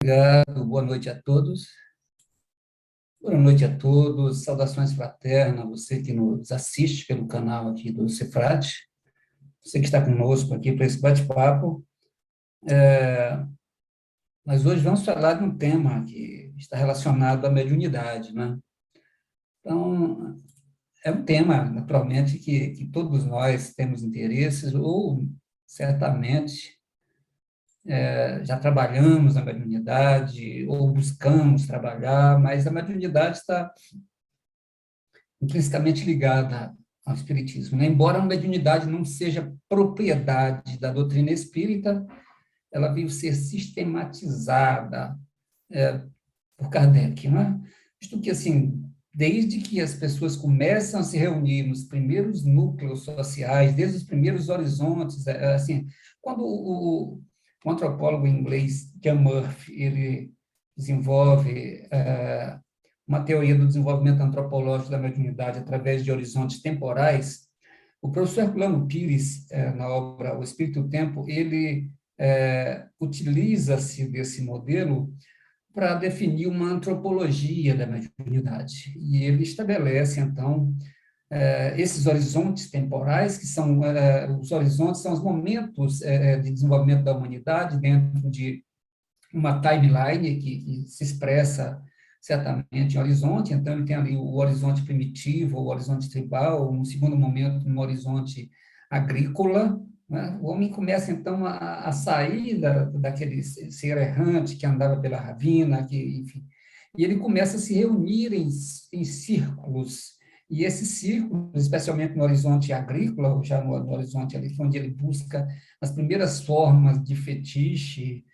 Obrigado, boa noite a todos. Boa noite a todos, saudações fraternas, você que nos assiste pelo canal aqui do Cefrade, você que está conosco aqui para esse bate-papo. Mas hoje vamos falar de um tema que está relacionado à mediunidade, né? Então, é um tema, naturalmente, que todos nós temos interesses, ou certamente já trabalhamos na mediunidade, ou buscamos trabalhar, mas a mediunidade está intrinsecamente ligada ao espiritismo, né? Embora a mediunidade não seja propriedade da doutrina espírita, ela veio ser sistematizada por Kardec, né? Visto que, assim, desde que as pessoas começam a se reunir nos primeiros núcleos sociais, desde os primeiros horizontes, assim, quando o antropólogo inglês John Murphy, ele desenvolve uma teoria do desenvolvimento antropológico da mediunidade através de horizontes temporais, o professor Herculano Pires, na obra O Espírito e o Tempo, ele utiliza-se desse modelo para definir uma antropologia da mediunidade. E ele estabelece, então, esses horizontes temporais, que são os horizontes, são os momentos de desenvolvimento da humanidade dentro de uma timeline que se expressa certamente em horizonte, então ele tem ali o horizonte primitivo, o horizonte tribal, um segundo momento, um horizonte agrícola, né? O homem começa, então, a sair daquele ser errante que andava pela ravina, enfim, e ele começa a se reunir em círculos, e esses círculos, especialmente no horizonte agrícola, ou já no horizonte ali, onde ele busca as primeiras formas de fetiche,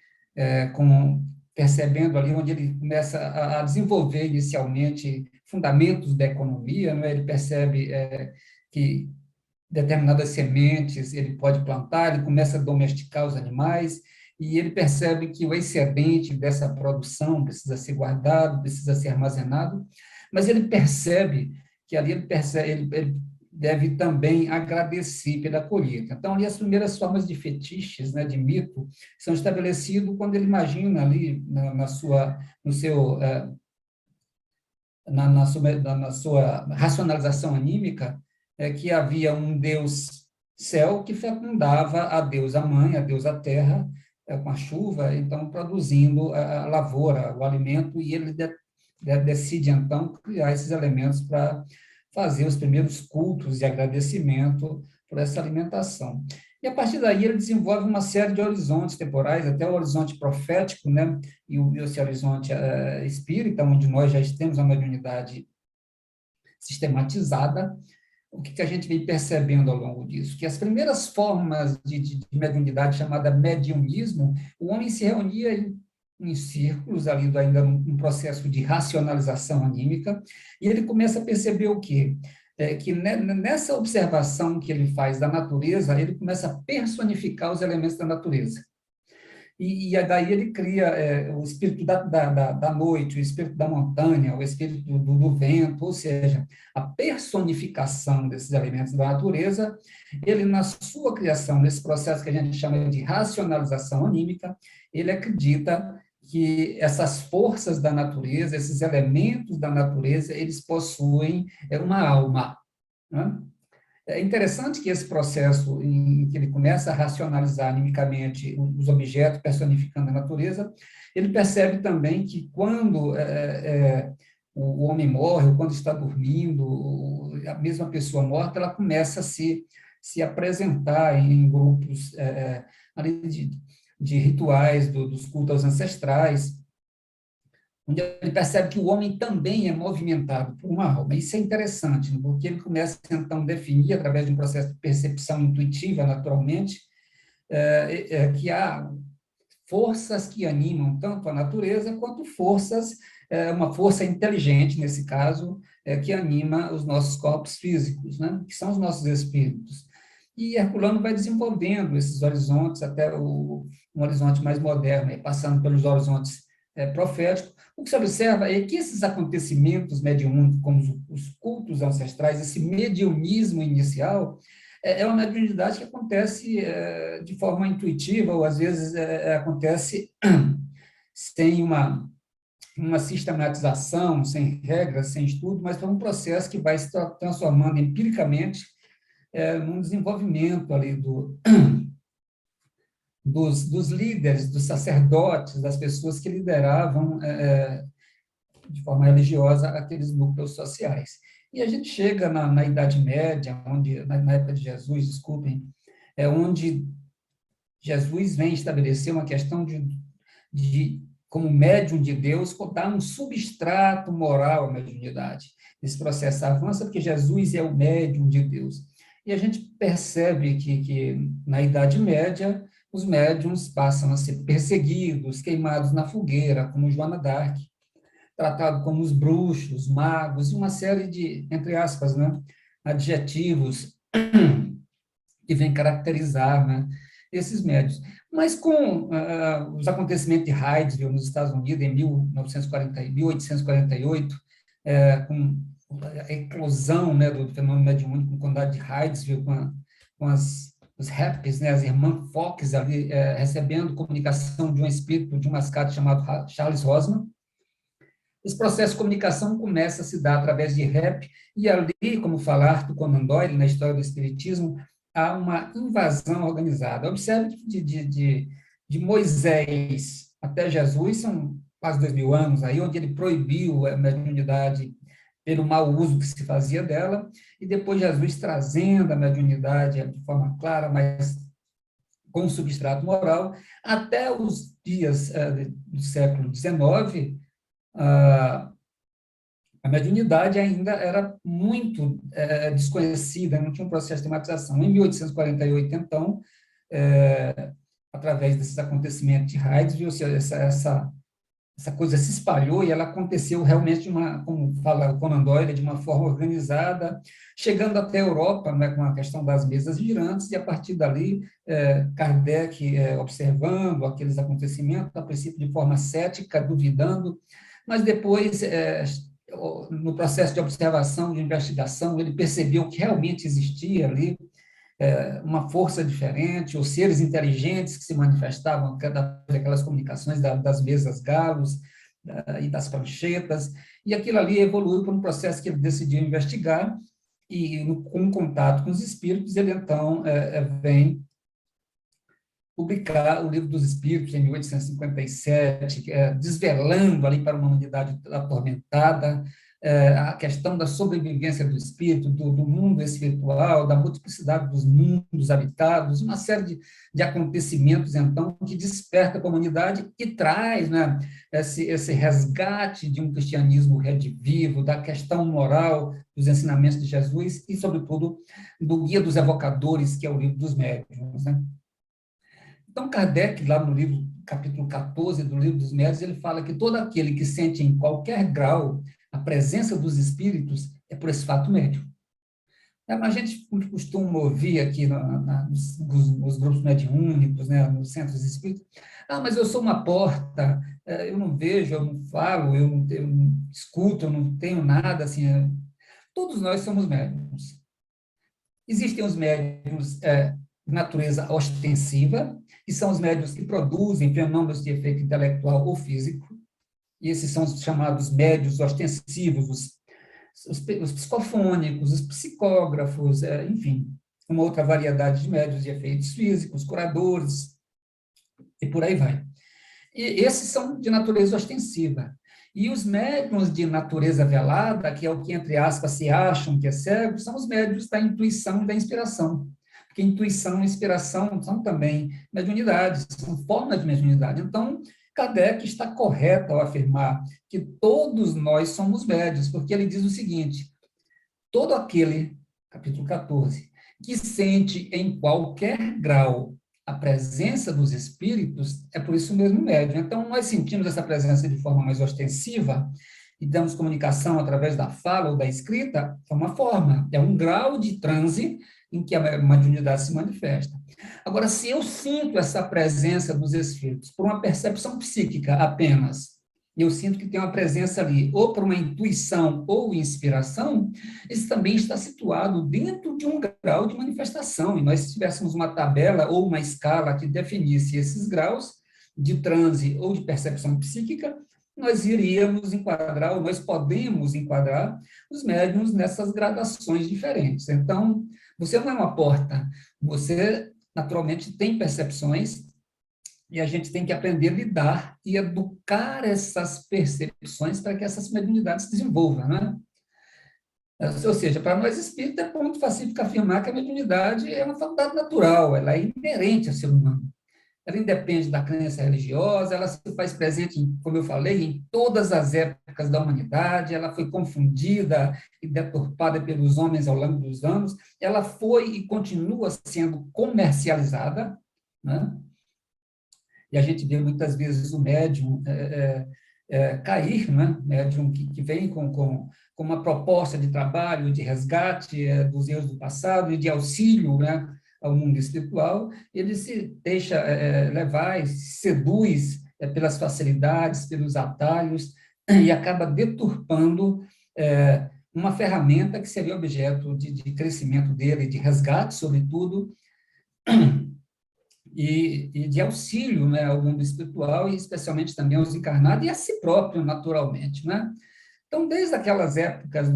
percebendo ali onde ele começa a desenvolver inicialmente fundamentos da economia, né? Ele percebe que determinadas sementes ele pode plantar, ele começa a domesticar os animais, e ele percebe que o excedente dessa produção precisa ser guardado, precisa ser armazenado, mas ele percebe que ali ele deve também agradecer pela colheita. Então, ali as primeiras formas de fetiches, né, de mito, são estabelecidos quando ele imagina ali na sua, no seu, na sua racionalização anímica, que havia um Deus céu que fecundava a deusa mãe, a deusa terra, com a chuva, então produzindo a lavoura, o alimento, e ele decide então criar esses elementos para fazer os primeiros cultos de agradecimento por essa alimentação. E a partir daí ele desenvolve uma série de horizontes temporais, até o horizonte profético, né? Esse horizonte espírita, onde nós já temos a mediunidade sistematizada. O que a gente vem percebendo ao longo disso? Que as primeiras formas de mediunidade, chamada mediunismo, o homem se reunia em círculos, ali ainda num processo de racionalização anímica, e ele começa a perceber o quê? Que nessa observação que ele faz da natureza, ele começa a personificar os elementos da natureza. E daí ele cria o espírito da noite, o espírito da montanha, o espírito do vento, ou seja, a personificação desses elementos da natureza, ele, na sua criação, nesse processo que a gente chama de racionalização anímica, ele acredita que essas forças da natureza, esses elementos da natureza, eles possuem uma alma, né? É interessante que esse processo em que ele começa a racionalizar animicamente os objetos, personificando a natureza, ele percebe também que quando o homem morre, ou quando está dormindo, a mesma pessoa morta, ela começa a se apresentar em grupos ali de rituais dos cultos aos ancestrais, onde ele percebe que o homem também é movimentado por uma alma. Isso é interessante, porque ele começa, então, a definir, através de um processo de percepção intuitiva, naturalmente, que há forças que animam tanto a natureza, quanto uma força inteligente, nesse caso, que anima os nossos corpos físicos, né? Que são os nossos espíritos. E Herculano vai desenvolvendo esses horizontes até um horizonte mais moderno, passando pelos horizontes proféticos. O que se observa é que esses acontecimentos mediúnicos, como os cultos ancestrais, esse mediunismo inicial, uma mediunidade que acontece de forma intuitiva, ou às vezes acontece sem uma sistematização, sem regras, sem estudo, mas foi um processo que vai se transformando empiricamente num desenvolvimento ali dos líderes, dos sacerdotes, das pessoas que lideravam de forma religiosa aqueles núcleos sociais. E a gente chega na Idade Média, na época de Jesus, desculpem, onde Jesus vem estabelecer uma questão como médium de Deus, dar um substrato moral à mediunidade. Esse processo avança porque Jesus é o médium de Deus. E a gente percebe que na Idade Média, os médiums passam a ser perseguidos, queimados na fogueira, como Joana d'Arc, tratado como os bruxos, magos, e uma série de, entre aspas, né, adjetivos que vem caracterizar, né, esses médios. Mas com os acontecimentos de Hydesville, nos Estados Unidos, em 1848, com a eclosão, né, do fenômeno mediúnico, com a condado de Hydesville, com os Happies, né, as irmãs Fox ali, recebendo comunicação de um espírito de um mascate chamado Charles Rosman. Esse processo de comunicação começa a se dar através de rap, e ali, como fala Arthur Conan Doyle, na história do Espiritismo, há uma invasão organizada. Observe de Moisés até Jesus, são quase 2000 anos, aí, onde ele proibiu a mediunidade pelo mau uso que se fazia dela, e depois Jesus trazendo a mediunidade de forma clara, mas com substrato moral, até os dias do século XIX, a mediunidade ainda era muito desconhecida, não tinha um processo de sistematização. Em 1848, então, através desses acontecimentos de Hydesville, essa coisa se espalhou e ela aconteceu realmente como fala o Conan Doyle, de uma forma organizada, chegando até a Europa, né, com a questão das mesas girantes, e a partir dali, Kardec observando aqueles acontecimentos, a princípio de forma cética, duvidando, mas depois, no processo de observação, de investigação, ele percebeu que realmente existia ali uma força diferente, ou seres inteligentes que se manifestavam daquelas comunicações das mesas galos e das pranchetas, e aquilo ali evoluiu para um processo que ele decidiu investigar, e com contato com os espíritos, ele então vem publicar o Livro dos Espíritos, em 1857, desvelando ali para uma humanidade atormentada a questão da sobrevivência do espírito, do mundo espiritual, da multiplicidade dos mundos habitados, uma série de acontecimentos, então, que desperta a humanidade e traz, né, esse resgate de um cristianismo redivivo, da questão moral dos ensinamentos de Jesus e, sobretudo, do Guia dos Evocadores, que é o Livro dos Médiuns, né? Então, Kardec, lá no livro, capítulo 14 do Livro dos Médiuns, ele fala que todo aquele que sente em qualquer grau a presença dos espíritos é por esse fato médium. A gente costuma ouvir aqui nos grupos mediúnicos, né, nos centros espíritas, mas eu sou uma porta, eu não vejo, eu não falo, eu não escuto, eu não tenho nada, assim. Todos nós somos médiums. Existem os médiums de natureza ostensiva, que são os médiums que produzem fenômenos de efeito intelectual ou físico, e esses são os chamados médios ostensivos, os psicofônicos, os psicógrafos, enfim, uma outra variedade de médios de efeitos físicos, curadores, e por aí vai. E esses são de natureza ostensiva. E os médiums de natureza velada, que é o que, entre aspas, se acham que é cego, são os médiums da intuição e da inspiração. Porque intuição e inspiração são também mediunidades, são formas de mediunidade. Então, Kardec está correto ao afirmar que todos nós somos médiuns, porque ele diz o seguinte: todo aquele, capítulo 14, que sente em qualquer grau a presença dos espíritos, é por isso mesmo médium. Então, nós sentimos essa presença de forma mais ostensiva e damos comunicação através da fala ou da escrita, é uma forma, é um grau de transe em que a mediunidade se manifesta. Agora, se eu sinto essa presença dos espíritos por uma percepção psíquica apenas, eu sinto que tem uma presença ali, ou por uma intuição ou inspiração, isso também está situado dentro de um grau de manifestação. E nós, se tivéssemos uma tabela ou uma escala que definisse esses graus, de transe ou de percepção psíquica, nós iríamos enquadrar, ou nós podemos enquadrar os médiums nessas gradações diferentes. Então, você não é uma porta, você naturalmente tem percepções e a gente tem que aprender a lidar e educar essas percepções para que essas mediunidades se desenvolvam, né? Ou seja, para nós espíritas é ponto pacífico afirmar que a mediunidade é uma faculdade natural, ela é inerente ao ser humano. Ela independe da crença religiosa, ela se faz presente, como eu falei, em todas as épocas da humanidade, ela foi confundida e deturpada pelos homens ao longo dos anos, ela foi e continua sendo comercializada, né? E a gente vê muitas vezes o médium cair, né? Médium que vem com uma proposta de trabalho, de resgate dos erros do passado e de auxílio, né, ao mundo espiritual, ele se deixa levar e se seduz pelas facilidades, pelos atalhos, e acaba deturpando uma ferramenta que seria objeto de crescimento dele, de resgate, sobretudo, e de auxílio, né, ao mundo espiritual, e especialmente também aos encarnados, e a si próprio, naturalmente, né? Então, desde aquelas épocas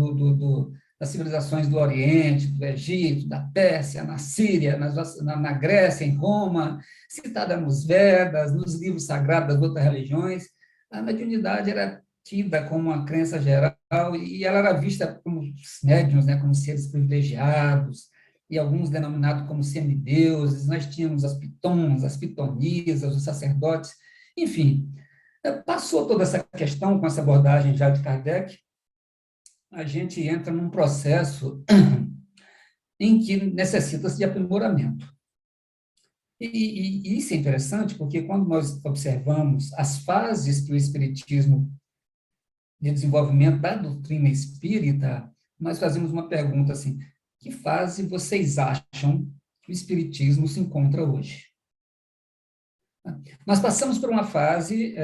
das civilizações do Oriente, do Egito, da Pérsia, na Síria, na Grécia, em Roma, citada nos Vedas, nos livros sagrados das outras religiões, a mediunidade era tida como uma crença geral e ela era vista como os médiuns, né, como seres privilegiados, e alguns denominados como semideuses. Nós tínhamos as pitons, as pitonisas, os sacerdotes, enfim. Passou toda essa questão com essa abordagem já de Kardec, a gente entra num processo em que necessita-se de aprimoramento. E isso é interessante porque quando nós observamos as fases que o Espiritismo de desenvolvimento da doutrina espírita, nós fazemos uma pergunta assim: que fase vocês acham que o Espiritismo se encontra hoje? Nós passamos por uma fase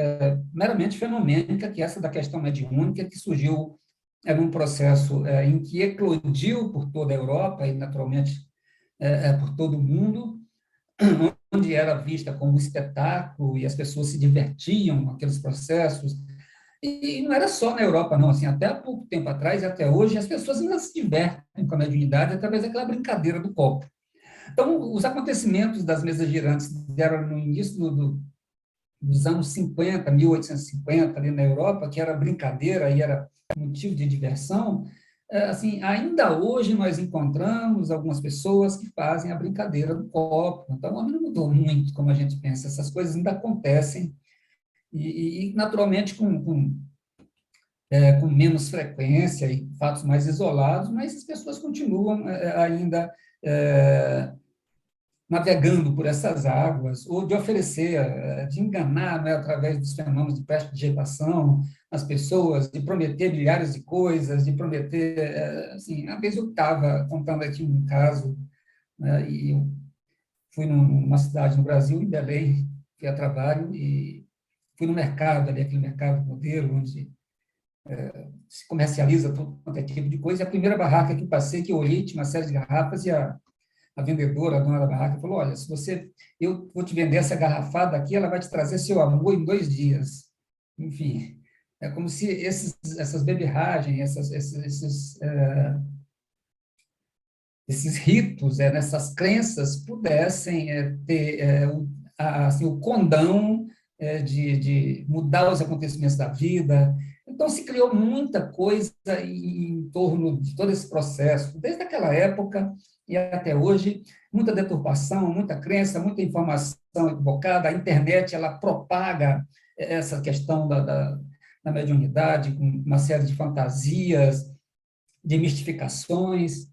meramente fenomênica, que é essa da questão mediúnica, que surgiu num processo em que eclodiu por toda a Europa e, naturalmente, por todo o mundo, onde era vista como um espetáculo e as pessoas se divertiam com aqueles processos. E não era só na Europa, não. Assim, até há pouco tempo atrás e até hoje, as pessoas ainda se divertem com a mediunidade através daquela brincadeira do copo. Então, os acontecimentos das mesas girantes deram no início dos anos 50, 1850, ali na Europa, que era brincadeira e era motivo de diversão. Assim, ainda hoje nós encontramos algumas pessoas que fazem a brincadeira do copo. Então, não mudou muito como a gente pensa. Essas coisas ainda acontecem e naturalmente, com menos frequência e fatos mais isolados, mas as pessoas continuam ainda navegando por essas águas, ou de oferecer, de enganar, né, através dos fenômenos de prestidigitação as pessoas, de prometer milhares de coisas, de prometer, assim, a vez eu estava contando aqui um caso, né, e eu fui numa cidade no Brasil, em Belém, fui a trabalho, e fui no mercado, ali, aquele mercado modelo, onde se comercializa todo quanto é tipo de coisa, e a primeira barraca que passei, que eu olhei, tinha uma série de garrafas, e a vendedora, a dona da barraca, falou: olha, eu vou te vender essa garrafada aqui, ela vai te trazer seu amor em 2 dias. Enfim, é como se essas beberragens, esses ritos, essas crenças pudessem ter assim, o condão de mudar os acontecimentos da vida. Então, se criou muita coisa em torno de todo esse processo, desde aquela época e até hoje, muita deturpação, muita crença, muita informação equivocada. A internet, ela propaga essa questão da mediunidade, com uma série de fantasias, de mistificações,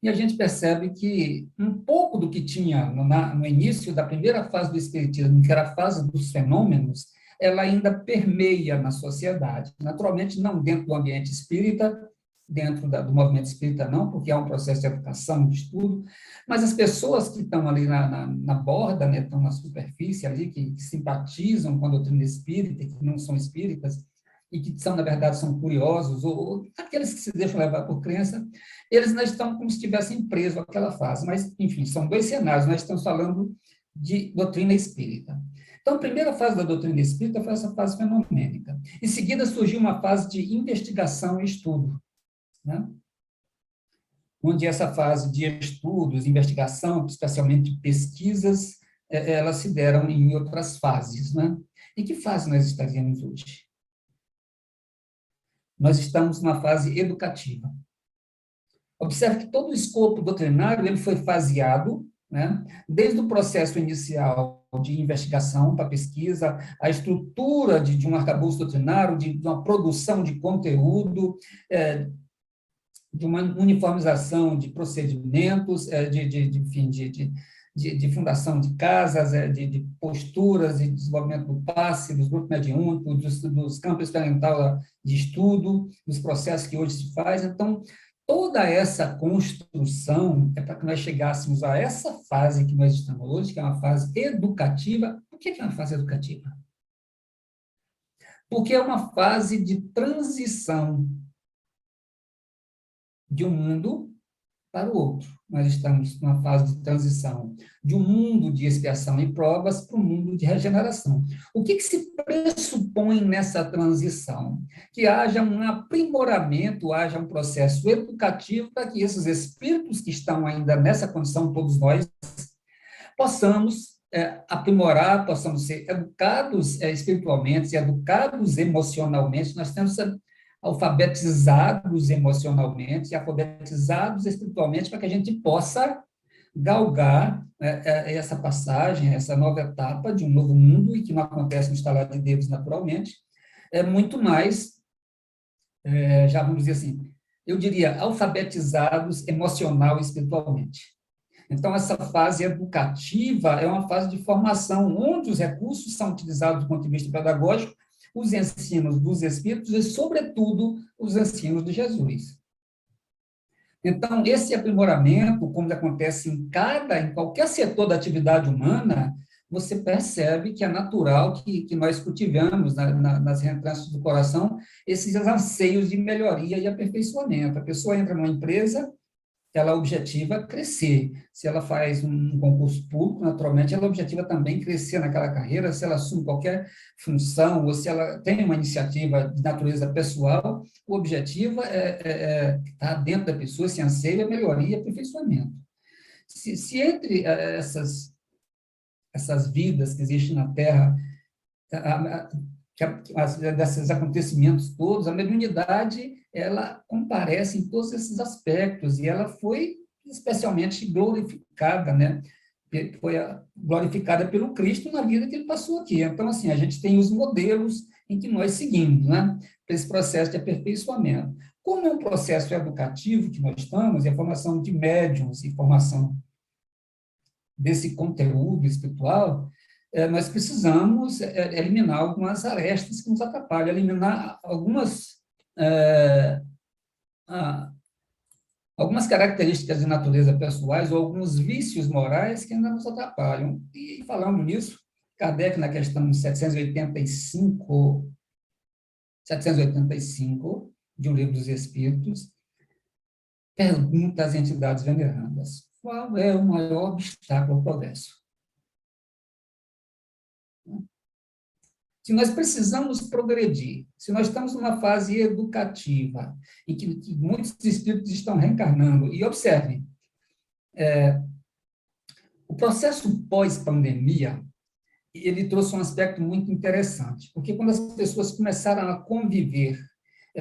e a gente percebe que um pouco do que tinha no início da primeira fase do Espiritismo, que era a fase dos fenômenos, ela ainda permeia na sociedade. Naturalmente, não dentro do ambiente espírita, dentro do movimento espírita não, porque há um processo de educação, de estudo, mas as pessoas que estão ali na borda, né, estão na superfície ali, que simpatizam com a doutrina espírita, que não são espíritas, e que são, na verdade, são curiosos, ou aqueles que se deixam levar por crença, eles ainda estão como se estivessem presos àquela fase. Mas, enfim, são 2 cenários. Nós estamos falando de doutrina espírita. Então, a primeira fase da doutrina espírita foi essa fase fenomênica. Em seguida, surgiu uma fase de investigação e estudo, né? Onde essa fase de estudos, investigação, especialmente pesquisas, elas se deram em outras fases, né? Em que fase nós estaríamos hoje? Nós estamos numa fase educativa. Observe que todo o escopo doutrinário ele foi faseado, né? Desde o processo inicial de investigação para pesquisa, a estrutura de um arcabouço doutrinário, de uma produção de conteúdo, de uma uniformização de procedimentos, enfim, de fundação de casas, de posturas, de desenvolvimento do passe, dos grupos mediúnicos, dos campos experimental de estudo, dos processos que hoje se faz. Então, toda essa construção é para que nós chegássemos a essa fase que nós estamos hoje, que é uma fase educativa. Por que é uma fase educativa? Porque é uma fase de transição de um mundo para o outro. Nós estamos numa fase de transição de um mundo de expiação e provas para um mundo de regeneração. O que se pressupõe nessa transição? Que haja um aprimoramento, haja um processo educativo para que esses espíritos que estão ainda nessa condição, todos nós, possamos aprimorar, possamos ser educados espiritualmente, educados emocionalmente. Nós temos alfabetizados emocionalmente e alfabetizados espiritualmente para que a gente possa galgar essa passagem, essa nova etapa de um novo mundo, e que não acontece no estalar de dedos naturalmente, é muito mais, já vamos dizer assim, eu diria, alfabetizados emocional e espiritualmente. Então, essa fase educativa é uma fase de formação, onde os recursos são utilizados do ponto de vista pedagógico, os ensinos dos Espíritos e, sobretudo, os ensinos de Jesus. Então, esse aprimoramento, como acontece em qualquer setor da atividade humana, você percebe que é natural que nós cultivamos nas reentrâncias do coração esses anseios de melhoria e aperfeiçoamento. A pessoa entra numa empresa, ela objetiva crescer. Se ela faz um concurso público, naturalmente, ela objetiva também crescer naquela carreira. Se ela assume qualquer função, ou se ela tem uma iniciativa de natureza pessoal, o objetivo está dentro da pessoa, se anseia melhoria e aperfeiçoamento. Se entre essas vidas que existem na Terra, desses acontecimentos todos, a mediunidade, ela comparece em todos esses aspectos, e ela foi especialmente glorificada, né? Foi glorificada pelo Cristo na vida que ele passou aqui. Então, assim, a gente tem os modelos em que nós seguimos, né? Para esse processo de aperfeiçoamento. Como é um processo educativo que nós estamos, e a formação de médiuns e formação desse conteúdo espiritual, nós precisamos eliminar algumas arestas que nos atrapalham, eliminar algumas características de natureza pessoais ou alguns vícios morais que ainda nos atrapalham. E, falando nisso, Kardec, na questão 785 de O Livro dos Espíritos, pergunta às entidades venerandas: qual é o maior obstáculo ao progresso? Se nós precisamos progredir, se nós estamos numa fase educativa, em que muitos espíritos estão reencarnando, e observem, o processo pós-pandemia, ele trouxe um aspecto muito interessante, porque quando as pessoas começaram a conviver,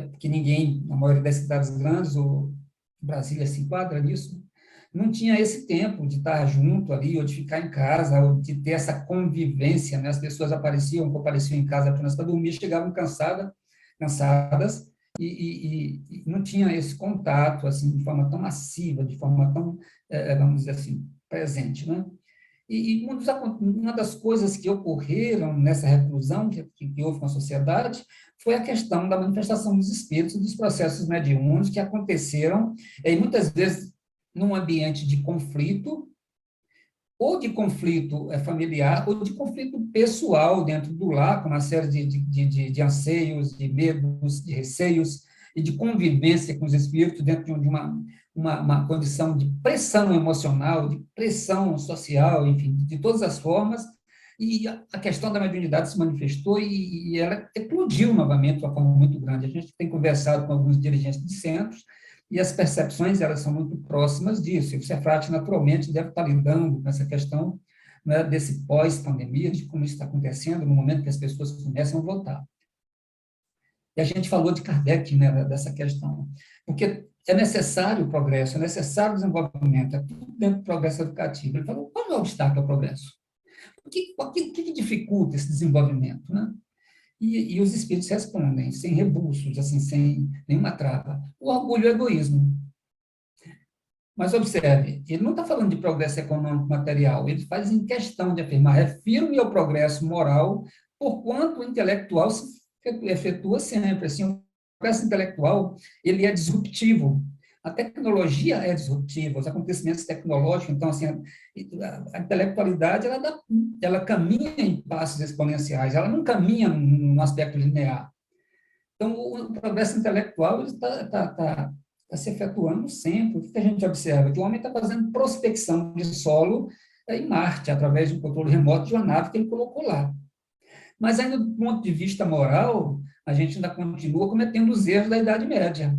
porque ninguém, na maioria das cidades grandes, ou Brasília se enquadra nisso, não tinha esse tempo de estar junto ali, ou de ficar em casa, ou de ter essa convivência, né? As pessoas compareciam em casa apenas para dormir, chegavam cansadas, e não tinha esse contato, assim, de forma tão massiva, de forma tão, vamos dizer assim, presente, né? E uma das coisas que ocorreram nessa reclusão que houve com a sociedade foi a questão da manifestação dos espíritos, dos processos mediúnicos que aconteceram, e muitas vezes num ambiente de conflito, ou de conflito familiar, ou de conflito pessoal dentro do lar, com uma série de anseios, de medos, de receios, e de convivência com os espíritos dentro de uma condição de pressão emocional, de pressão social, enfim, de todas as formas, E a questão da mediunidade se manifestou e ela eclodiu novamente de uma forma muito grande. A gente tem conversado com alguns dirigentes de centros e as percepções, elas são muito próximas disso. E o Cefrat, naturalmente, deve estar lidando com essa questão, né, desse pós-pandemia, de como isso está acontecendo no momento que as pessoas começam a voltar. E a gente falou de Kardec, né, dessa questão, porque é necessário o progresso, é necessário o desenvolvimento, é tudo dentro do progresso educativo. Ele falou, qual é o obstáculo ao progresso? O que dificulta esse desenvolvimento, né? E os espíritos respondem, sem rebuços, assim, sem nenhuma trava. O orgulho e o egoísmo. Mas observe, ele não está falando de progresso econômico material, ele faz em questão de afirmar, refiro-me ao progresso moral, porquanto o intelectual se efetua sempre. Assim, o progresso intelectual, ele é disruptivo. A tecnologia é disruptiva, os acontecimentos tecnológicos, então, assim, a intelectualidade, ela caminha em passos exponenciais, ela não caminha num aspecto linear. Então, o progresso intelectual está se efetuando sempre. O que a gente observa? Que o homem está fazendo prospecção de solo em Marte, através de um controle remoto de uma nave que ele colocou lá. Mas, ainda do ponto de vista moral, a gente ainda continua cometendo os erros da Idade Média.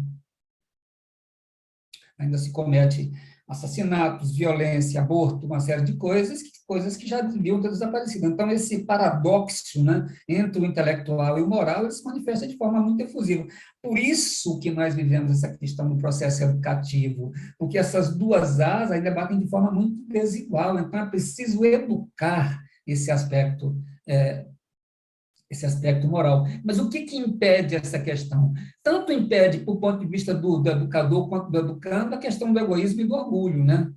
Ainda se comete assassinatos, violência, aborto, uma série de coisas que já deviam ter desaparecido. Então, esse paradoxo, né, entre o intelectual e o moral, ele se manifesta de forma muito efusiva. Por isso que nós vivemos essa questão do processo educativo, porque essas duas asas ainda batem de forma muito desigual. Então, é preciso educar esse aspecto moral. Mas o que impede essa questão? Tanto impede, por ponto de vista do educador quanto do educando, a questão do egoísmo e do orgulho, né?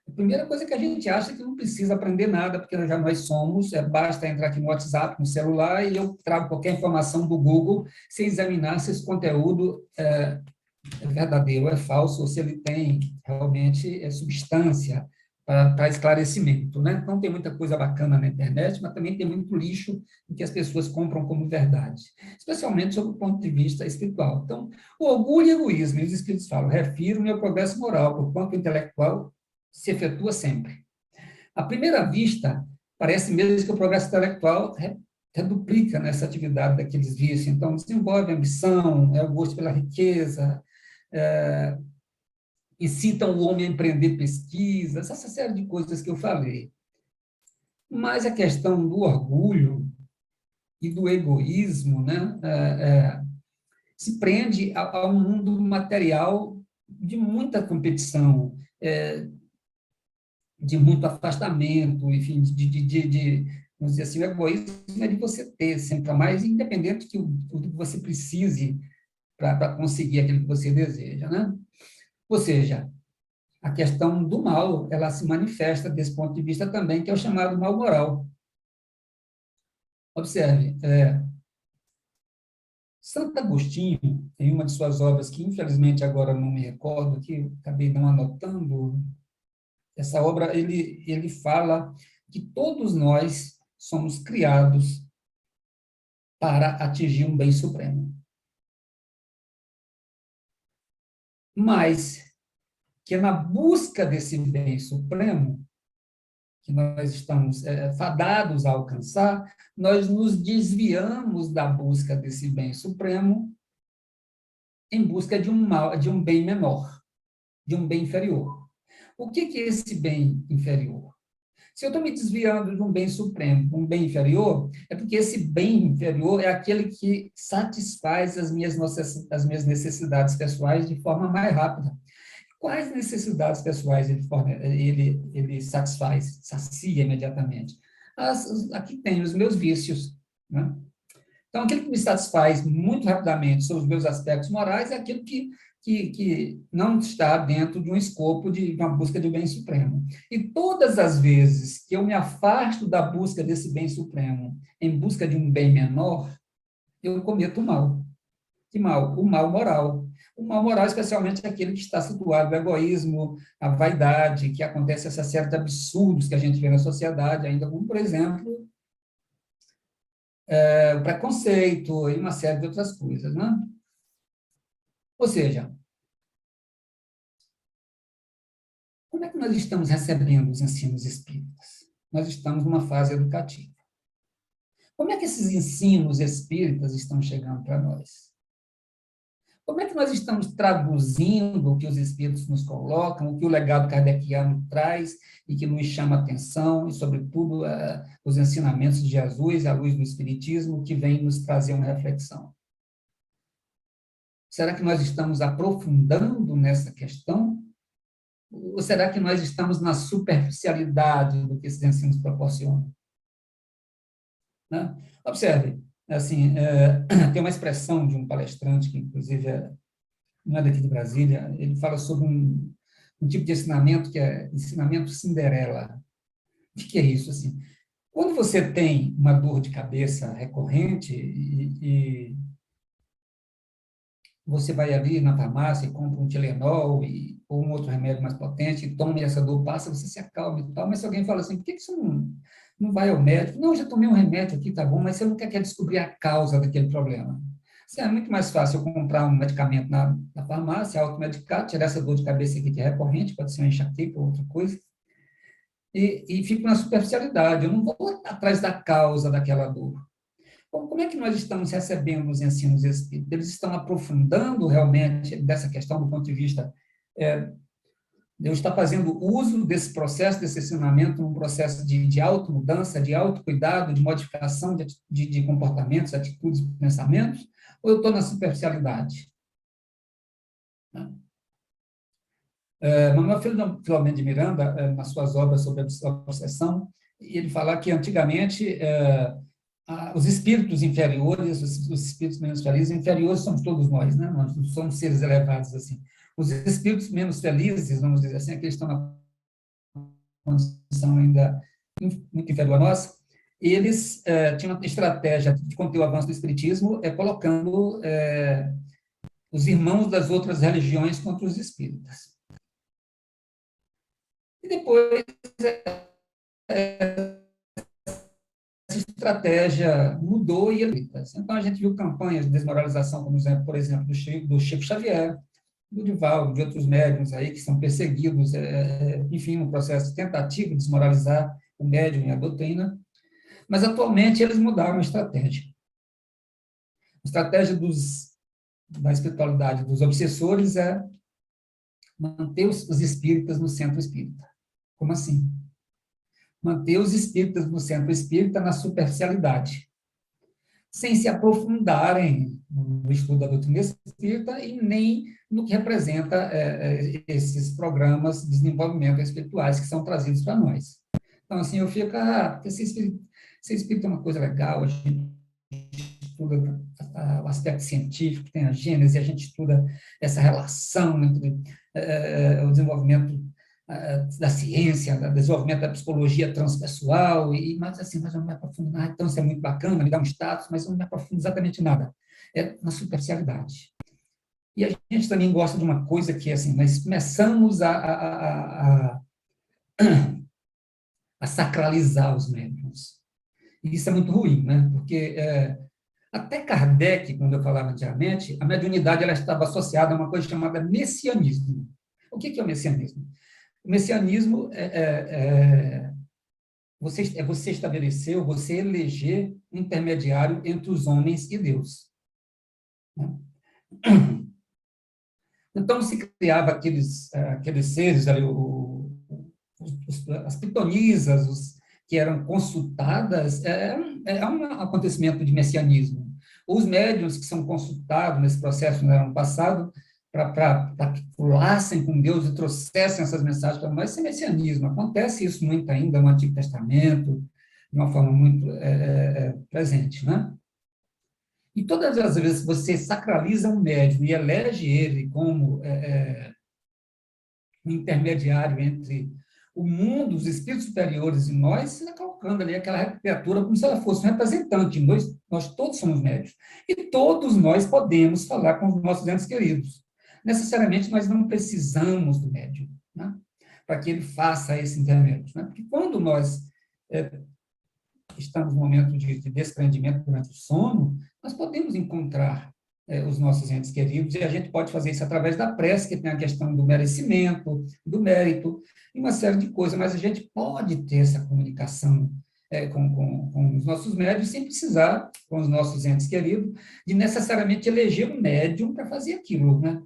A primeira coisa que a gente acha é que não precisa aprender nada, porque já nós somos, basta entrar aqui no WhatsApp, no celular, e eu trago qualquer informação do Google, sem examinar se esse conteúdo é verdadeiro, é falso, ou se ele tem realmente substância para esclarecimento, né? Então, tem muita coisa bacana na internet, mas também tem muito lixo que as pessoas compram como verdade, especialmente sob o ponto de vista espiritual. Então, o orgulho e o egoísmo, e os espíritos falam, refiro-me ao progresso moral, porquanto o intelectual se efetua sempre. À primeira vista, parece mesmo que o progresso intelectual reduplica nessa atividade daqueles vícios. Então, desenvolve a ambição, o gosto pela riqueza, incitam o homem a empreender pesquisas, essa série de coisas que eu falei. Mas a questão do orgulho e do egoísmo, né, se prende a um mundo material de muita competição, de muito afastamento, enfim, vamos dizer assim, o egoísmo é de você ter sempre a mais, independente do que você precise para conseguir aquilo que você deseja, né? Ou seja, a questão do mal, ela se manifesta desse ponto de vista também, que é o chamado mal moral. Observe, Santo Agostinho, em uma de suas obras, que infelizmente agora não me recordo, que acabei não anotando, essa obra, ele fala que todos nós somos criados para atingir um bem supremo. Mas que na busca desse bem supremo, que nós estamos fadados a alcançar, nós nos desviamos da busca desse bem supremo em busca de um bem menor, de um bem inferior. O que é esse bem inferior? Se eu estou me desviando de um bem supremo, um bem inferior, é porque esse bem inferior é aquele que satisfaz as minhas necessidades pessoais de forma mais rápida. Quais necessidades pessoais ele satisfaz, sacia imediatamente? Aqui tem os meus vícios, né? Então, aquilo que me satisfaz muito rapidamente sobre os meus aspectos morais é aquilo que não está dentro de um escopo de uma busca de um bem supremo. E todas as vezes que eu me afasto da busca desse bem supremo em busca de um bem menor, eu cometo o mal. Que mal? O mal moral. O mal moral, especialmente, é aquele que está situado no egoísmo, a vaidade, que acontece essa série de absurdos que a gente vê na sociedade, ainda como, por exemplo, o preconceito e uma série de outras coisas, né? Ou seja, como é que nós estamos recebendo os ensinos espíritas? Nós estamos numa fase educativa. Como é que esses ensinos espíritas estão chegando para nós? Como é que nós estamos traduzindo o que os espíritos nos colocam, o que o legado kardeciano traz e que nos chama a atenção, e, sobretudo, os ensinamentos de Jesus, à luz do Espiritismo, que vem nos trazer uma reflexão? Será que nós estamos aprofundando nessa questão? Ou será que nós estamos na superficialidade do que esses ensinos proporcionam? Né? Observe, assim, tem uma expressão de um palestrante, que inclusive não é daqui de Brasília, ele fala sobre um tipo de ensinamento que é ensinamento Cinderela. O que é isso? Assim? Quando você tem uma dor de cabeça recorrente e você vai ali na farmácia e compra um Tilenol ou um outro remédio mais potente, e toma e essa dor passa, você se acalma e tal, mas se alguém fala assim, por que você não vai ao médico? Não, já tomei um remédio aqui, tá bom, mas você não quer descobrir a causa daquele problema. Assim, é muito mais fácil eu comprar um medicamento na farmácia, automedicar, tirar essa dor de cabeça aqui que é recorrente, pode ser uma enxaqueca ou outra coisa, e fico na superficialidade, eu não vou atrás da causa daquela dor. Como é que nós estamos recebendo os ensinos espíritas? Eles estão aprofundando realmente dessa questão do ponto de vista Deus está fazendo uso desse processo, desse ensinamento, um processo de automudança, de autocuidado, de modificação de comportamentos, atitudes, pensamentos, ou eu estou na superficialidade? Manuel Filomeno de Miranda, nas suas obras sobre a obsessão, ele fala que antigamente os espíritos inferiores, os espíritos menos felizes, inferiores somos todos nós, né? Nós não somos seres elevados assim. Os espíritos menos felizes, vamos dizer assim, aqueles que estão na condição ainda muito inferior a nós, eles tinham uma estratégia de conter o avanço do espiritismo, colocando os irmãos das outras religiões contra os espíritas. E depois essa estratégia mudou e ele... Então, a gente viu campanhas de desmoralização, como, por exemplo, do Chico Xavier, do Divaldo, de outros médiuns aí que são perseguidos, enfim, um processo tentativo de desmoralizar o médium e a doutrina, mas atualmente eles mudaram a estratégia. A estratégia da espiritualidade dos obsessores é manter os espíritas no centro espírita. Como assim? Manter os espíritas no centro espírita na superficialidade, sem se aprofundarem no estudo da doutrina espírita e nem no que representa esses programas de desenvolvimento espirituais que são trazidos para nós. Então, assim, eu fico, porque ser espírita é uma coisa legal, a gente estuda o aspecto científico, tem a gênese, a gente estuda essa relação entre o desenvolvimento da ciência, do desenvolvimento da psicologia transpessoal, mas assim, mas eu não me aprofundo nada, então isso é muito bacana, me dá um status, mas eu não me aprofundo exatamente nada. É na superficialidade. E a gente também gosta de uma coisa que, assim, nós começamos a sacralizar os médiuns. E isso é muito ruim, né? Porque até Kardec, quando eu falava anteriormente, a mediunidade ela estava associada a uma coisa chamada messianismo. O que é o messianismo? O messianismo você estabeleceu, você eleger um intermediário entre os homens e Deus. Né? Então, se criava aqueles seres ali, as pitonisas, que eram consultadas, é um acontecimento de messianismo. Os médiuns que são consultados nesse processo no ano passado, para que falassem com Deus e trouxessem essas mensagens para nós, esse messianismo. Acontece isso muito ainda no Antigo Testamento, de uma forma muito presente, né? E todas as vezes que você sacraliza um médium e elege ele como um intermediário entre o mundo, os espíritos superiores e nós, você está colocando ali aquela criatura como se ela fosse um representante. Nós todos somos médios. E todos nós podemos falar com os nossos entes queridos. Necessariamente, nós não precisamos do médium, né? Para que ele faça esse intermédio. Né? Porque quando nós estamos no momento de desprendimento durante o sono, nós podemos encontrar os nossos entes queridos, e a gente pode fazer isso através da prece, que tem a questão do merecimento, do mérito, e uma série de coisas, mas a gente pode ter essa comunicação com os nossos médios, sem precisar, com os nossos entes queridos, de necessariamente eleger um médium para fazer aquilo, né?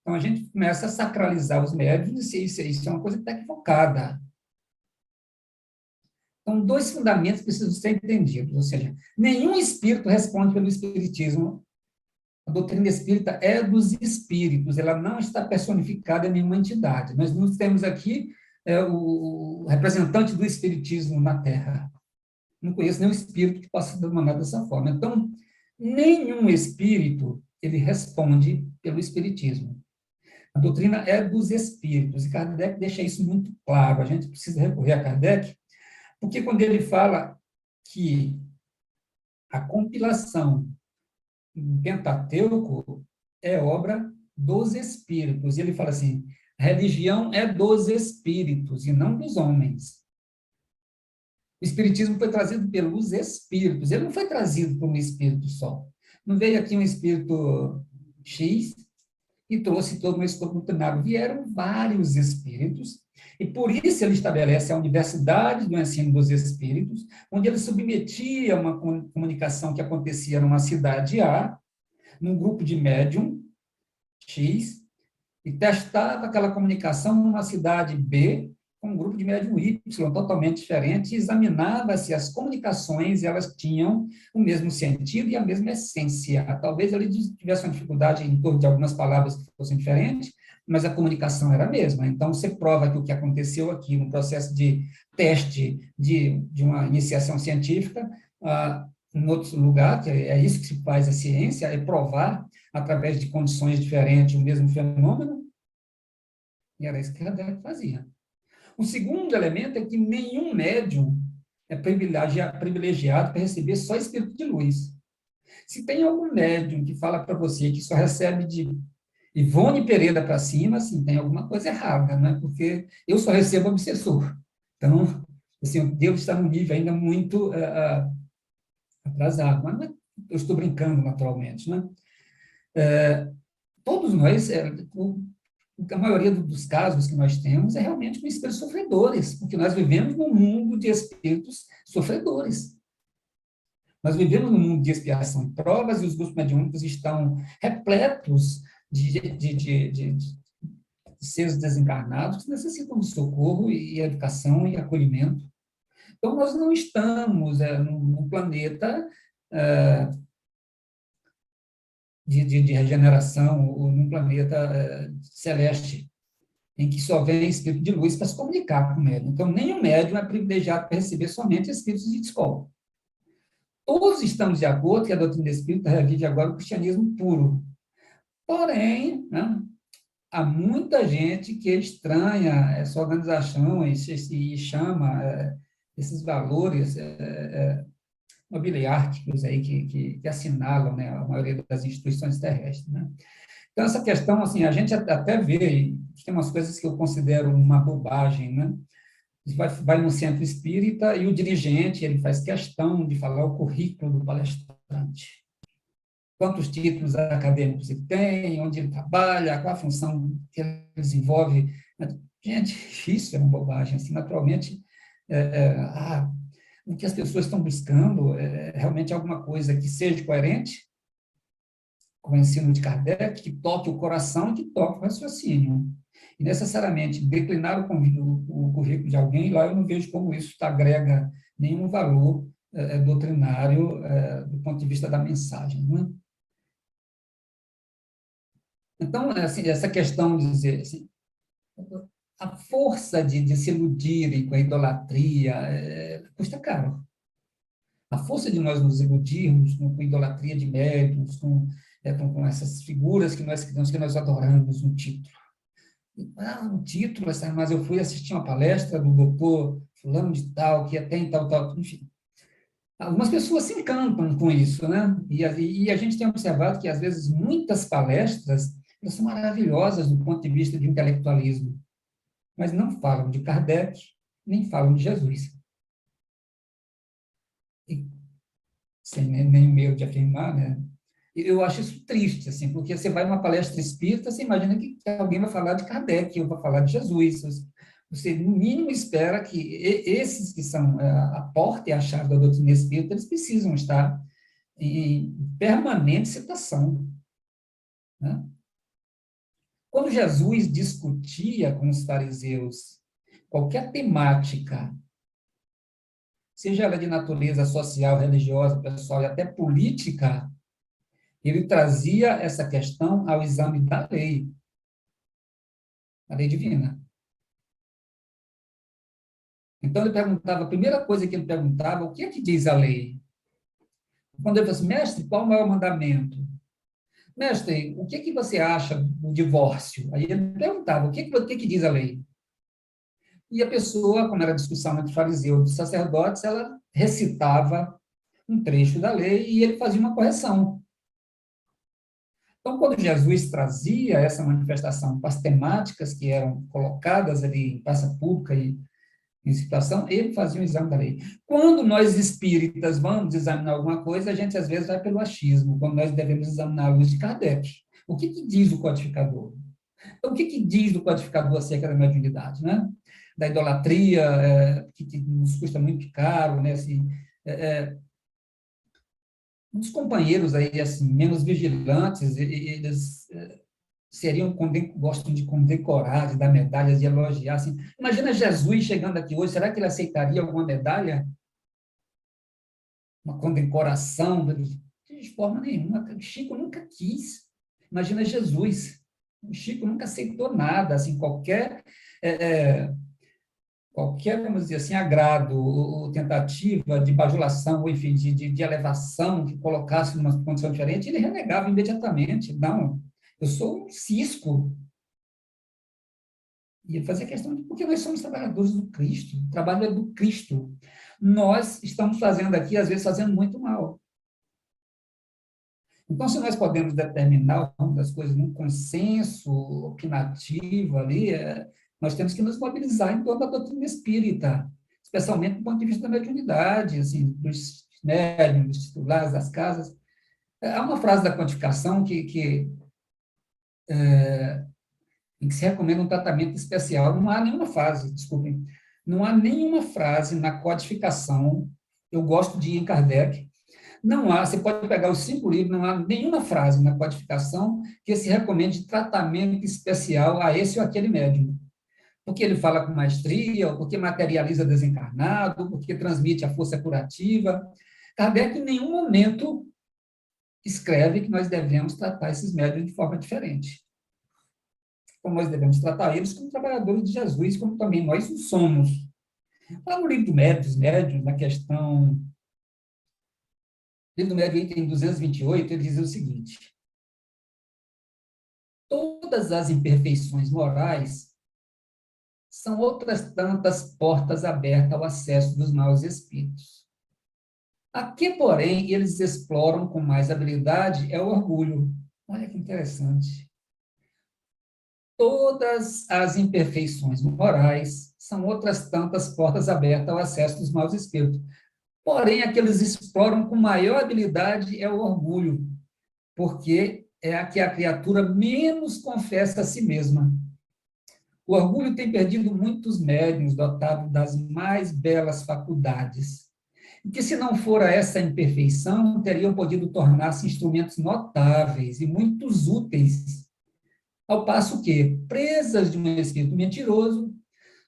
Então, a gente começa a sacralizar os médiums, e isso é uma coisa que está equivocada. Então, dois fundamentos precisam ser entendidos, ou seja, nenhum espírito responde pelo espiritismo. A doutrina espírita é dos espíritos, ela não está personificada em nenhuma entidade. Nós não temos aqui o representante do espiritismo na Terra. Não conheço nenhum espírito que possa denominar dessa forma. Então, nenhum espírito ele responde pelo espiritismo. A doutrina é dos espíritos, e Kardec deixa isso muito claro. A gente precisa recorrer a Kardec, porque quando ele fala que a compilação do Pentateuco é obra dos espíritos, e ele fala assim, a religião é dos espíritos e não dos homens. O espiritismo foi trazido pelos espíritos, ele não foi trazido por um espírito só. Não veio aqui um espírito X e trouxe todo um escopo doutrinário. Vieram vários espíritos, e por isso ele estabelece a Universidade do Ensino dos Espíritos, onde ele submetia uma comunicação que acontecia numa cidade A, num grupo de médium X, e testava aquela comunicação numa cidade B, com um grupo de médium Y, totalmente diferente, e examinava se as comunicações elas tinham o mesmo sentido e a mesma essência. Talvez ele tivesse uma dificuldade em torno de algumas palavras que fossem diferentes, mas a comunicação era a mesma. Então, você prova que o que aconteceu aqui no processo de teste de uma iniciação científica, em outro lugar, que é isso que se faz a ciência, é provar, através de condições diferentes, o mesmo fenômeno, e era isso que Kardec fazia. O segundo elemento é que nenhum médium é privilegiado para receber só espírito de luz. Se tem algum médium que fala para você que só recebe de Ivone Pereira para cima, assim, tem alguma coisa errada, né? Porque eu só recebo obsessor. Então, assim, Deus está num nível ainda muito atrasado. Mas eu estou brincando, naturalmente, né? Todos nós, a maioria dos casos que nós temos é realmente com espíritos sofredores, porque nós vivemos num mundo de espíritos sofredores. Nós vivemos num mundo de expiação e provas, e os grupos mediúnicos estão repletos de seres desencarnados que necessitam de socorro e educação e acolhimento. Então, nós não estamos num planeta de regeneração, ou num planeta celeste, em que só vem espírito de luz para se comunicar com o médium. Então, nenhum médium é privilegiado para receber somente espíritos de escola. Todos estamos de acordo que a doutrina espírita revive agora o cristianismo puro. Porém, né, há muita gente que estranha essa organização e chama esses valores nobiliárquicos aí que assinalam, né, a maioria das instituições terrestres, né? Então, essa questão, assim, a gente até vê, tem umas coisas que eu considero uma bobagem, né? Vai no centro espírita e o dirigente, ele faz questão de falar o currículo do palestrante. Quantos títulos acadêmicos ele tem, onde ele trabalha, qual a função que ele desenvolve. Gente, isso é uma bobagem. Assim, naturalmente, o que as pessoas estão buscando é realmente alguma coisa que seja coerente com o ensino de Kardec, que toque o coração e que toque o raciocínio. E, necessariamente, declinar o currículo de alguém, lá eu não vejo como isso agrega nenhum valor doutrinário do ponto de vista da mensagem. Não é? Então, assim, essa questão de dizer assim, a força de se iludirem com a idolatria custa caro. A força de nós nos iludirmos com idolatria de médiuns, com essas figuras que nós adoramos, um título. Um título, mas eu fui assistir uma palestra do doutor fulano de tal, que tem tal, enfim. Algumas pessoas se encantam com isso, né? E a gente tem observado que, às vezes, muitas palestras elas são maravilhosas do ponto de vista de intelectualismo, mas não falam de Kardec, nem falam de Jesus. E, sem nem medo de afirmar, né? Eu acho isso triste, assim, porque você vai numa palestra espírita, você imagina que alguém vai falar de Kardec, ou vai falar de Jesus. você, no mínimo, espera que esses que são a porta e a chave da doutrina espírita, eles precisam estar em permanente citação, né? Quando Jesus discutia com os fariseus qualquer temática, seja ela de natureza social, religiosa, pessoal e até política, ele trazia essa questão ao exame da lei, a lei divina. Então, ele perguntava, a primeira coisa que ele perguntava, o que é que diz a lei? Quando ele falou assim, mestre, qual é o maior mandamento? Mestre, o que é que você acha do divórcio? Aí ele perguntava, o que diz a lei? E a pessoa, como era discussão entre fariseus e sacerdotes, ela recitava um trecho da lei e ele fazia uma correção. Então, quando Jesus trazia essa manifestação com as temáticas que eram colocadas ali em praça pública e em situação, ele fazia um exame da lei. Quando nós espíritas vamos examinar alguma coisa, a gente às vezes vai pelo achismo, quando nós devemos examinar a luz de Kardec. O que diz o codificador? Então, o que diz do codificador acerca da mediunidade, né? Da idolatria, que nos custa muito caro, né? Assim, uns companheiros aí, assim, menos vigilantes, eles seriam, gostam de condecorar, de dar medalhas, de elogiar, assim. Imagina Jesus chegando aqui hoje, será que ele aceitaria alguma medalha? Uma condecoração? De forma nenhuma. O Chico nunca quis. Imagina Jesus. O Chico nunca aceitou nada, assim, qualquer, vamos dizer assim, agrado, ou tentativa de bajulação, ou enfim, de elevação, que colocasse numa condição diferente, ele renegava imediatamente. Não, eu sou um cisco. E ele fazia questão de, porque nós somos trabalhadores do Cristo, o trabalho é do Cristo. Nós estamos fazendo aqui, às vezes, fazendo muito mal. Então, se nós podemos determinar uma das coisas num consenso opinativo ali, nós temos que nos mobilizar em torno da doutrina espírita, especialmente do ponto de vista da mediunidade, assim, dos médiuns, dos titulares das casas. Há uma frase da codificação em que se recomenda um tratamento especial. Não há nenhuma frase, desculpem, não há nenhuma frase na codificação, eu gosto de ir em Kardec, não há, você pode pegar os 5 livros, não há nenhuma frase na codificação que se recomende tratamento especial a esse ou aquele médium. Porque ele fala com maestria, ou porque materializa desencarnado, porque transmite a força curativa. Kardec em nenhum momento escreve que nós devemos tratar esses médiuns de forma diferente. Então, nós devemos tratar eles como trabalhadores de Jesus, como também nós o somos. Lá no livro do médiuns, na questão livro do médium, item 228, ele diz o seguinte: todas as imperfeições morais são outras tantas portas abertas ao acesso dos maus espíritos. Aqui, porém, eles exploram com mais habilidade é o orgulho. Olha que interessante. Todas as imperfeições morais são outras tantas portas abertas ao acesso dos maus espíritos. Porém, a que eles exploram com maior habilidade é o orgulho, porque é a que a criatura menos confessa a si mesma. O orgulho tem perdido muitos médiuns dotados das mais belas faculdades, e que, se não fora essa imperfeição, teriam podido tornar-se instrumentos notáveis e muitos úteis, ao passo que, presas de um espírito mentiroso,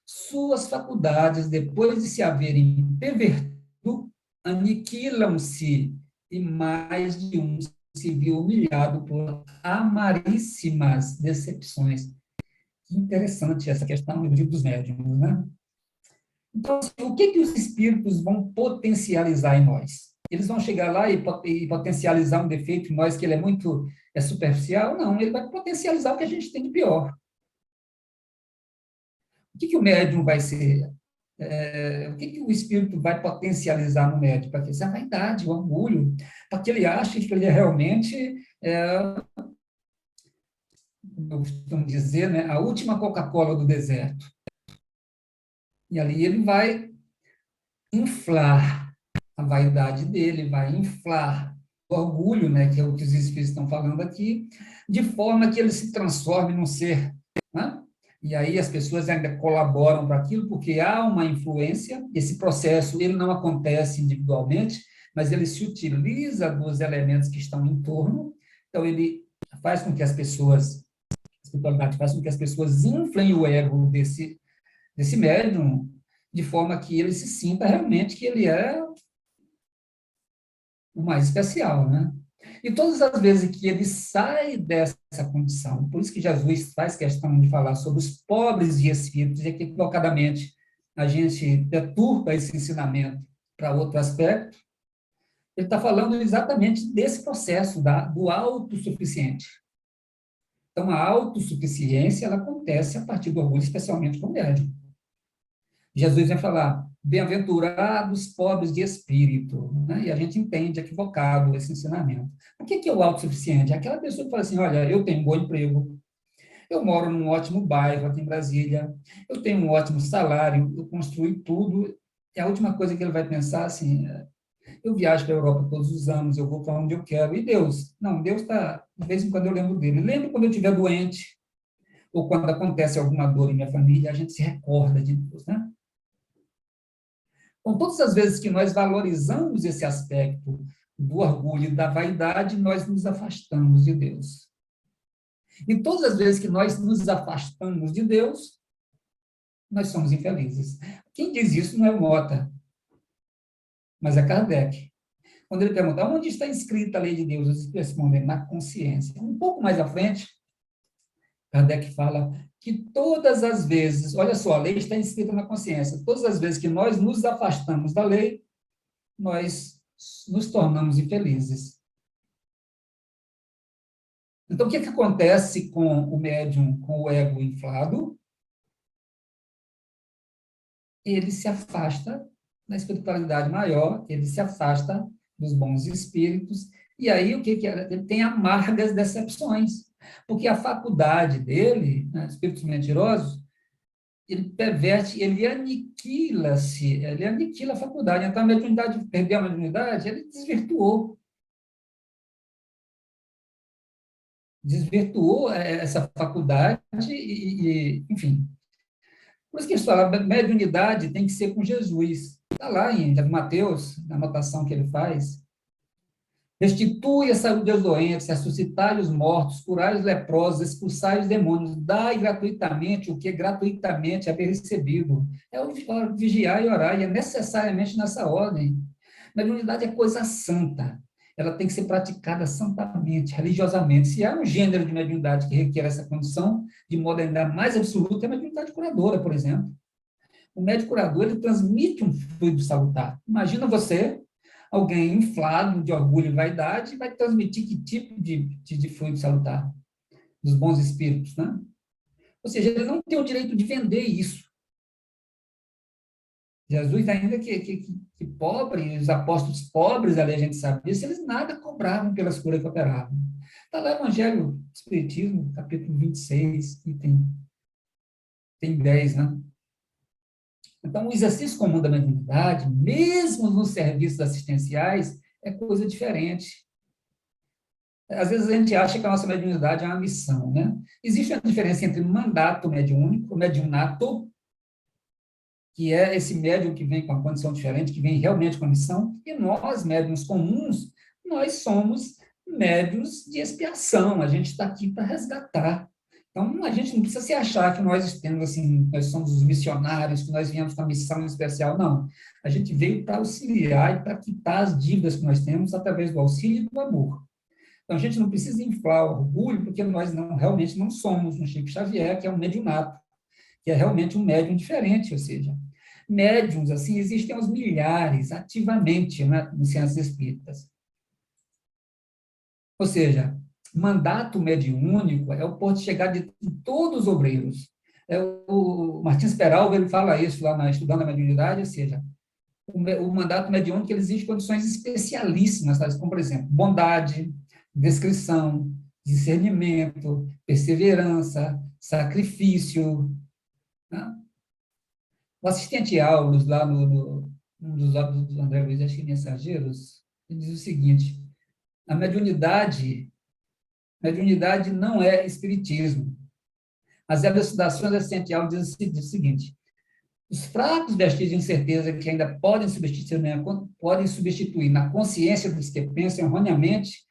suas faculdades, depois de se haverem pervertido, aniquilam-se, e mais de um se viu humilhado por amaríssimas decepções. Que interessante essa questão do livro dos médiuns, né? Então, assim, o que os espíritos vão potencializar em nós? Eles vão chegar lá e potencializar um defeito em nós que ele é muito superficial? Não, ele vai potencializar o que a gente tem de pior. O que o médium vai ser? O que o espírito vai potencializar no médium? Para que essa vaidade, o orgulho, para que ele ache que ele é realmente, eu costumo dizer, né, a última Coca-Cola do deserto. E ali ele vai inflar a vaidade dele, vai inflar o orgulho, né, que é o que os espíritos estão falando aqui, de forma que ele se transforme num ser, né, E aí as pessoas ainda colaboram para aquilo, porque há uma influência, esse processo ele não acontece individualmente, mas ele se utiliza dos elementos que estão em torno, então ele faz com que as pessoas, a espiritualidade faz com que as pessoas inflem o ego desse médium, de forma que ele se sinta realmente que ele é o mais especial, né? E todas as vezes que ele sai dessa condição, por isso que Jesus faz questão de falar sobre os pobres de espíritos, e que equivocadamente a gente deturpa esse ensinamento para outro aspecto, ele está falando exatamente desse processo do autossuficiente. Então, a autossuficiência, ela acontece a partir do orgulho, especialmente com o médium. Jesus vai falar, bem-aventurados pobres de espírito, né? E a gente entende equivocado esse ensinamento. O que é o autossuficiente? É aquela pessoa que fala assim, olha, eu tenho um bom emprego, eu moro num ótimo bairro aqui em Brasília, eu tenho um ótimo salário, eu construí tudo, e a última coisa que ele vai pensar assim, eu viajo para a Europa todos os anos, eu vou para onde eu quero, e Deus? Não, Deus está, de vez em quando eu lembro dele. Lembro quando eu estiver doente, ou quando acontece alguma dor em minha família, a gente se recorda de Deus, né? Então, todas as vezes que nós valorizamos esse aspecto do orgulho e da vaidade, nós nos afastamos de Deus. E todas as vezes que nós nos afastamos de Deus, nós somos infelizes. Quem diz isso não é o Mota, mas é Kardec. Quando ele pergunta onde está escrita a lei de Deus, eles respondem na consciência. Um pouco mais à frente, Kardec fala que todas as vezes, olha só, a lei está escrita na consciência, todas as vezes que nós nos afastamos da lei, nós nos tornamos infelizes. Então, o que acontece com o médium, com o ego inflado? Ele se afasta da espiritualidade maior, ele se afasta dos bons espíritos, e aí o que é? Ele tem amargas decepções, porque a faculdade dele, né, espíritos mentirosos, ele perverte, ele aniquila a faculdade. Então, a mediunidade, perdeu a mediunidade, ele desvirtuou essa faculdade enfim. Por isso que eles falam, mediunidade tem que ser com Jesus. Está lá em Mateus, na anotação que ele faz. Restitui a saúde aos doentes, ressuscitai os mortos, curai os leprosos, expulsai os demônios, dai gratuitamente o que gratuitamente haver recebido. É o vigiar e orar, e é necessariamente nessa ordem. Mediunidade é coisa santa. Ela tem que ser praticada santamente, religiosamente. Se há um gênero de mediunidade que requer essa condição, de modo ainda mais absoluto, é a mediunidade curadora, por exemplo. O médico curador, ele transmite um fluido salutar. Imagina você, alguém inflado de orgulho e vaidade, vai transmitir que tipo de fluido salutar? Dos bons espíritos, né? Ou seja, ele não tem o direito de vender isso. Jesus, ainda que pobre, os apóstolos pobres, ali a gente sabe disso, eles nada cobravam pelas curas que operavam. Está lá o Evangelho do Espiritismo, capítulo 26, tem 10, né? Então, o exercício comum da mediunidade, mesmo nos serviços assistenciais, é coisa diferente. Às vezes a gente acha que a nossa mediunidade é uma missão, né? Existe uma diferença entre mandato mediúnico, mediunato, que é esse médium que vem com uma condição diferente, que vem realmente com a missão, e nós, médiuns comuns, nós somos médiuns de expiação, a gente está aqui para resgatar. Então, a gente não precisa se achar que nós temos, assim, nós somos os missionários, que nós viemos com uma missão especial, não. A gente veio para auxiliar e para quitar as dívidas que nós temos através do auxílio e do amor. Então, a gente não precisa inflar o orgulho, porque nós realmente não somos um Chico Xavier, que é um mediunato, que é realmente um médium diferente, ou seja, médiums, assim, existem aos milhares, ativamente, né, nos ciências espíritas. Ou seja, mandato mediúnico é o ponto de chegada de todos os obreiros. O Martins Peralva, ele fala isso lá na Estudando a Mediunidade, ou seja, o mandato mediúnico ele exige condições especialíssimas, tais como, por exemplo, bondade, descrição, discernimento, perseverança, sacrifício, né? O assistente Aulos, lá um dos óculos do André Luiz, acho que Mensageiros, ele diz o seguinte, a mediunidade não é espiritismo. As elucidações essenciais dizem o seguinte: os fracos vestígios de incerteza que ainda podem substituir na consciência dos que pensam erroneamente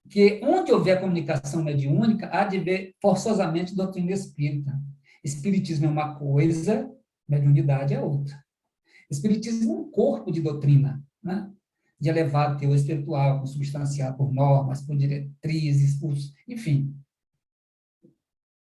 que onde houver comunicação mediúnica, há de haver forçosamente doutrina espírita. Espiritismo é uma coisa, mediunidade é outra. Espiritismo é um corpo de doutrina, né? De elevado teor espiritual, consubstanciado por normas, por diretrizes, enfim.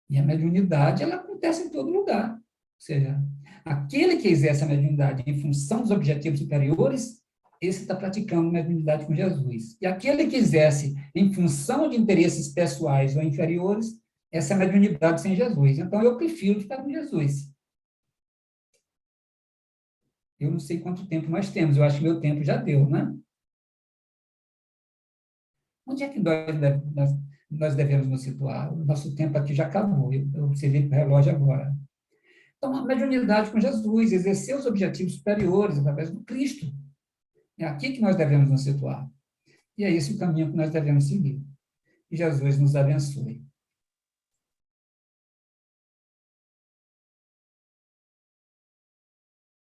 E a mediunidade, ela acontece em todo lugar. Ou seja, aquele que exerce a mediunidade em função dos objetivos superiores, esse está praticando mediunidade com Jesus. E aquele que exerce em função de interesses pessoais ou inferiores, essa é a mediunidade sem Jesus. Então, eu prefiro ficar com Jesus. Eu não sei quanto tempo nós temos, eu acho que meu tempo já deu, né? Onde é que nós devemos nos situar? O nosso tempo aqui já acabou, eu observei o relógio agora. Então, a mediunidade com Jesus, exercer os objetivos superiores através do Cristo. É aqui que nós devemos nos situar. E é esse o caminho que nós devemos seguir. Que Jesus nos abençoe.